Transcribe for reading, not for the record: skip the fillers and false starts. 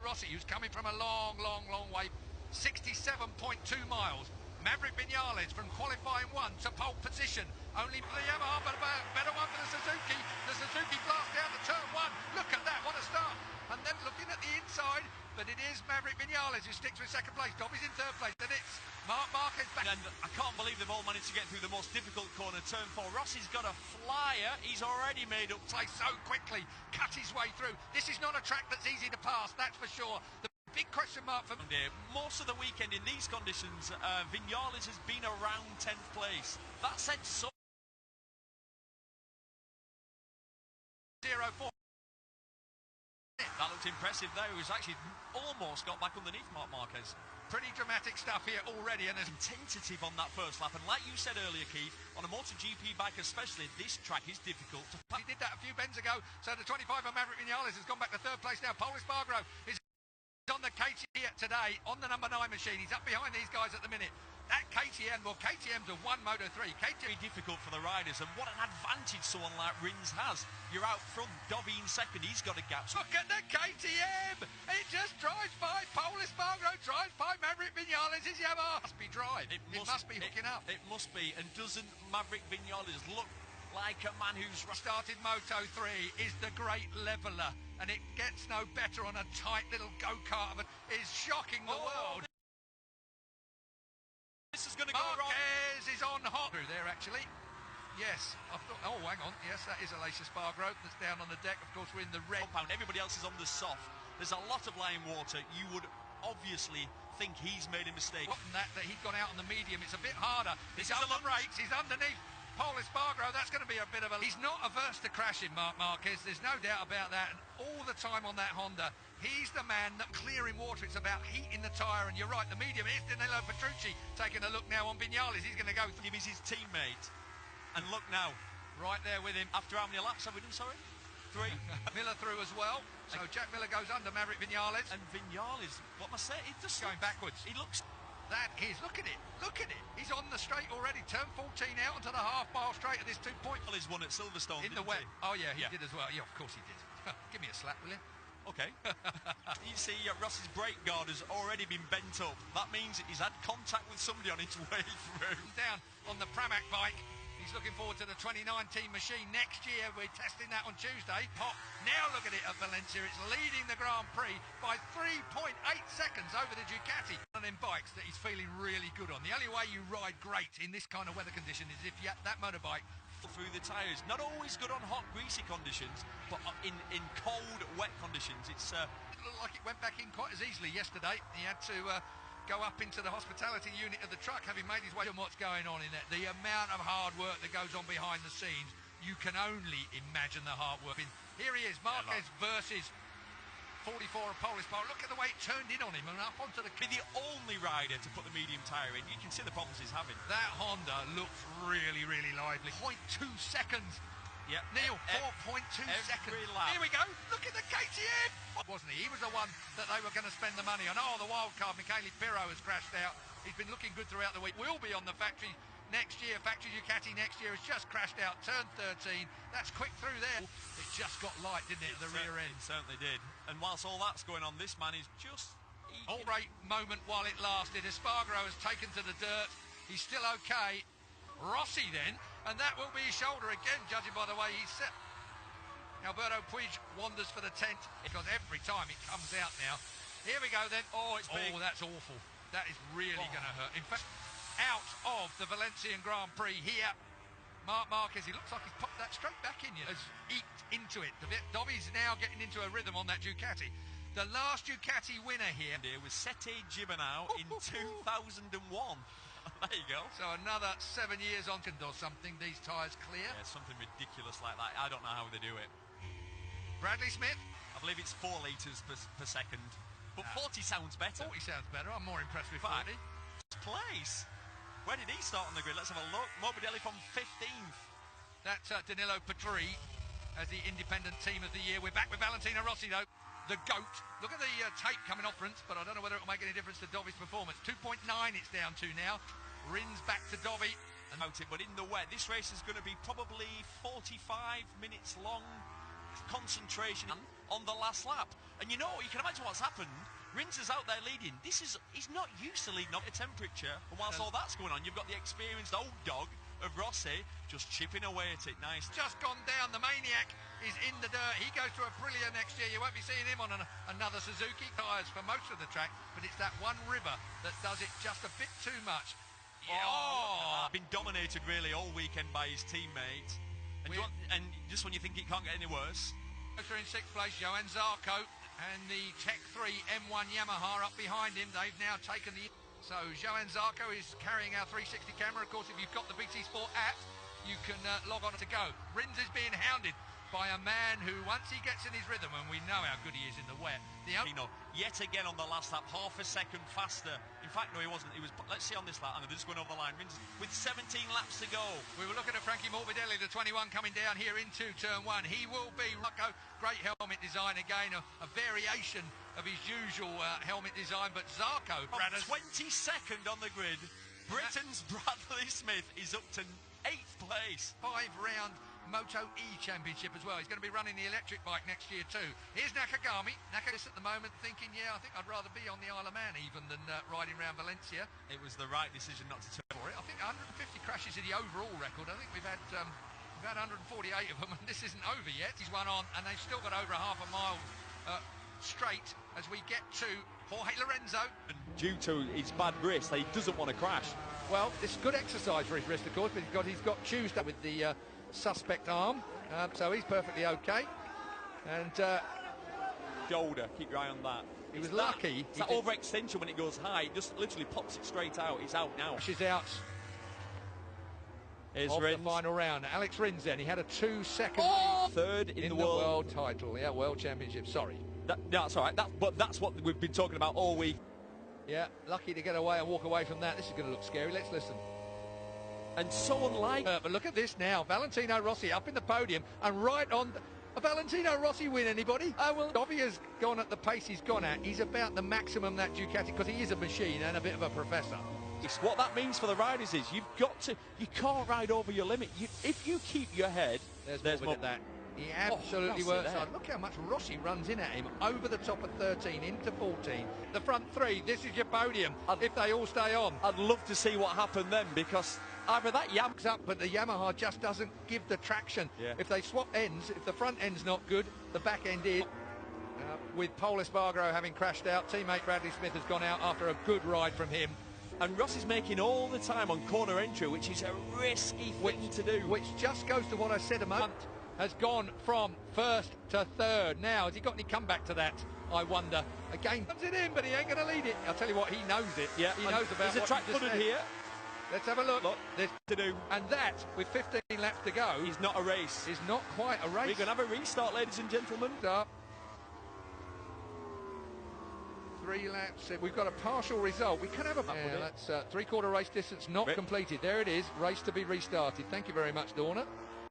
Rossi, who's coming from a long way. 67.2 miles. Maverick Vinales from qualifying 1 to pole position. Only for the Yamaha, but a better one for the Suzuki. The Suzuki blast down to turn 1. Look at that, what a start. And then looking at the inside, but it is Maverick Vinales who sticks with second place. Dobby's in third place, and it's Marc Marquez back. And I can't believe they've all managed to get through the most difficult corner, turn 4. Rossi's got a flyer. He's already made up place so quickly, cut his way through. This is not a track that's easy to pass, that's for sure. The big question mark for most of the weekend in these conditions, Vinales has been around 10th place. That said, so 0-4. That looked impressive there. He was actually almost got back underneath Marc Marquez. Pretty dramatic stuff here already, and there's tentative on that first lap. And like you said earlier, Keith, on a MotoGP bike especially, this track is difficult to He did that a few bends ago, so the 25 of Maverick Vinales has gone back to third place now. Paul Espargaro is on the KTM today, on the number 9 machine. He's up behind these guys at the minute. That KTM, well, KTM's a 1 Moto3. KTM difficult for the riders, and what an advantage someone like Rins has. You're out front, Dobby in second, he's got a gap. Look at the KTM! It just drives by. Paul Espargaro drives by Maverick Vinales. His Yamaha must be drive. It must be hooking up. It must be, and doesn't Maverick Vinales look like a man who's started Moto3, is the great leveller, and it gets no better on a tight little go-kart, but is shocking the world. This is going to go wrong. Marquez is on hot through there, actually. Yes, I thought. Oh, hang on. Yes, that is Aleix Espargaro that's down on the deck. Of course, we're in the red compound. Everybody else is on the soft. There's a lot of lying water. You would obviously think he's made a mistake. That he'd gone out on the medium. It's a bit harder. He's on the brakes. He's underneath. Paul Espargaro, that's going to be a bit of a... He's not averse to crashing, Marc Marquez. There's no doubt about that. And all the time on that Honda, he's the man that clearing water. It's about heat in the tyre. And you're right, the medium is Danilo Petrucci taking a look now on Vinales. He's going to go through. He's his teammate. And look now, right there with him. After how many laps have we done, sorry? 3. Miller through as well. So Jack Miller goes under Maverick Vinales. And Vinales, what am I saying? He's just going backwards. He looks... That is, look at it, look at it. He's on the straight already, turn 14 out onto the half-mile straight at this 2-point. Well, he's won at Silverstone, in the wet. Oh, yeah, he did as well. Yeah, of course he did. Give me a slap, will you? Okay. You see, Ross's brake guard has already been bent up. That means he's had contact with somebody on his way through. Down on the Pramac bike. He's looking forward to the 2019 machine next year. We're testing that on Tuesday. Pop. Now look at it at Valencia. It's leading the Grand Prix by 3.8 seconds over the Ducati. And in bikes that he's feeling really good on. The only way you ride great in this kind of weather condition is if you have that motorbike through the tyres. Not always good on hot, greasy conditions, but in cold, wet conditions. It looked like it went back in quite as easily yesterday. He had to... go up into the hospitality unit of the truck, having made his way to what's going on in there. The amount of hard work that goes on behind the scenes, you can only imagine the hard work. Here he is, Marquez versus 44 of Paul Espargaro. Look at the way it turned in on him and up onto the... Be the only rider to put the medium tyre in. You can see the problems he's having. That Honda looks really, really lively. 0.2 seconds. Yep. Neil, 4.2 seconds. Lap. Here we go. Look at the KTM. Wasn't he? He was the one that they were going to spend the money on. Oh, the wild card, Michele Pirro, has crashed out. He's been looking good throughout the week. Will be on the factory next year. Factory Ducati next year has just crashed out. Turn 13. That's quick through there. It just got light, didn't it, at the rear end? It certainly did. And whilst all that's going on, this man is just... All great moment while it lasted. Espargaro has taken to the dirt. He's still okay. Rossi then, and that will be his shoulder again, judging by the way he's set. Alberto Puig wanders for the tent, because every time it comes out now. Here we go then. Oh, it's big. Oh, that's awful. That is really going to hurt. In fact, out of the Valencian Grand Prix here, Marc Marquez, he looks like he's popped that straight back in you. Has eked into it. Dobby's now getting into a rhythm on that Ducati. The last Ducati winner here was Sete Gibernau in 2001. There you go. So another 7 years on or something. These tyres clear. Yeah, something ridiculous like that. I don't know how they do it. Bradley Smith. I believe it's 4 litres per second. But 40 sounds better. 40 sounds better. I'm more impressed with 40. Place. Where did he start on the grid? Let's have a look. Morbidelli from 15th. That's Danilo Petrucci as the independent team of the year. We're back with Valentino Rossi, though. The GOAT. Look at the tape coming off Rins, but I don't know whether it will make any difference to Dobby's performance. 2.9 it's down to now. Rins back to Dobby. But in the wet, this race is going to be probably 45 minutes long. Concentration. on the last lap. And you can imagine what's happened. Rins is out there leading. He's not used to leading up a temperature. And whilst all that's going on, you've got the experienced old dog of Rossi just chipping away at it. Nice. Just gone down. The Maniac is in the dirt. He goes to Aprilia next year. You won't be seeing him on another Suzuki tyres for most of the track, but it's that one river that does it just a bit too much. Been dominated really all weekend by his teammate. And just when you think it can't get any worse. In sixth place, Johan Zarco and the Tech 3 M1 Yamaha up behind him. They've now taken the... So Johan Zarco is carrying our 360 camera. Of course, if you've got the BT Sport app, you can log on to go. Rins is being hounded by a man who, once he gets in his rhythm, and we know how good he is in the wet. Yet again on the last lap, half a second faster. In fact, no, he wasn't. He was. Let's see on this lap, and they're just going over the line. Rins with 17 laps to go. We were looking at Frankie Morbidelli, the 21, coming down here into turn one. He will be Rocco. Great helmet design again, a variation of his usual helmet design, but Zarco 22nd on the grid. Britain's Bradley Smith is up to 8th place. 5-round Moto E Championship as well. He's going to be running the electric bike next year too. Here's Nakagami. Nakagami at the moment thinking, I think I'd rather be on the Isle of Man even than riding around Valencia. It was the right decision not to turn for it. I think 150 crashes is the overall record. I think we've had 148 of them, and this isn't over yet. He's one on, and they've still got over half a mile straight as we get to Jorge Lorenzo. And due to his bad wrist, he doesn't want to crash. Well, this is good exercise for his wrist, of course, but he's got Tuesday with the suspect arm, so he's perfectly okay. And shoulder, keep your eye on that. He was lucky. It's that overextension when it goes high, it just literally pops it straight out. He's out now. She's out. Here's of Rins. The final round. Alex Rins then. He had a 2-second third in the world title. Yeah, World Championship. Sorry. That's all right. But that's what we've been talking about all week. Yeah, lucky to get away and walk away from that. This is going to look scary. Let's listen. And so unlike... but look at this now. Valentino Rossi up in the podium and right on... Valentino Rossi win, anybody? Oh, well, Dobby has gone at the pace he's gone at. He's about the maximum that Ducati, because he is a machine and a bit of a professor. What that means for the riders is you can't ride over your limit. If you keep your head... There's more at that. He absolutely works hard. Look how much Rossi runs in at him. Over the top of 13, into 14. The front three, this is your podium, if they all stay on. I'd love to see what happened then, because either that Yamaha's up, but the Yamaha just doesn't give the traction. Yeah. If they swap ends, if the front end's not good, the back end is. With Paul Espargaro having crashed out, teammate Bradley Smith has gone out after a good ride from him. And Ross is making all the time on corner entry, which is a risky thing to do. Which just goes to what I said a moment. Has gone from first to third. Now, has he got any comeback to that? I wonder. Again, puts it in, but he ain't going to lead it. I'll tell you what, he knows it. Yeah, he knows about there's a track flooded here. Let's have a look. There's to do. And that, with 15 laps to go, is not a race. Is not quite a race. We're going to have a restart, ladies and gentlemen. Up. 3 laps. We've got a partial result. We can have a... Yeah, that's 3/4 race distance not completed. There it is. Race to be restarted. Thank you very much, Dorna.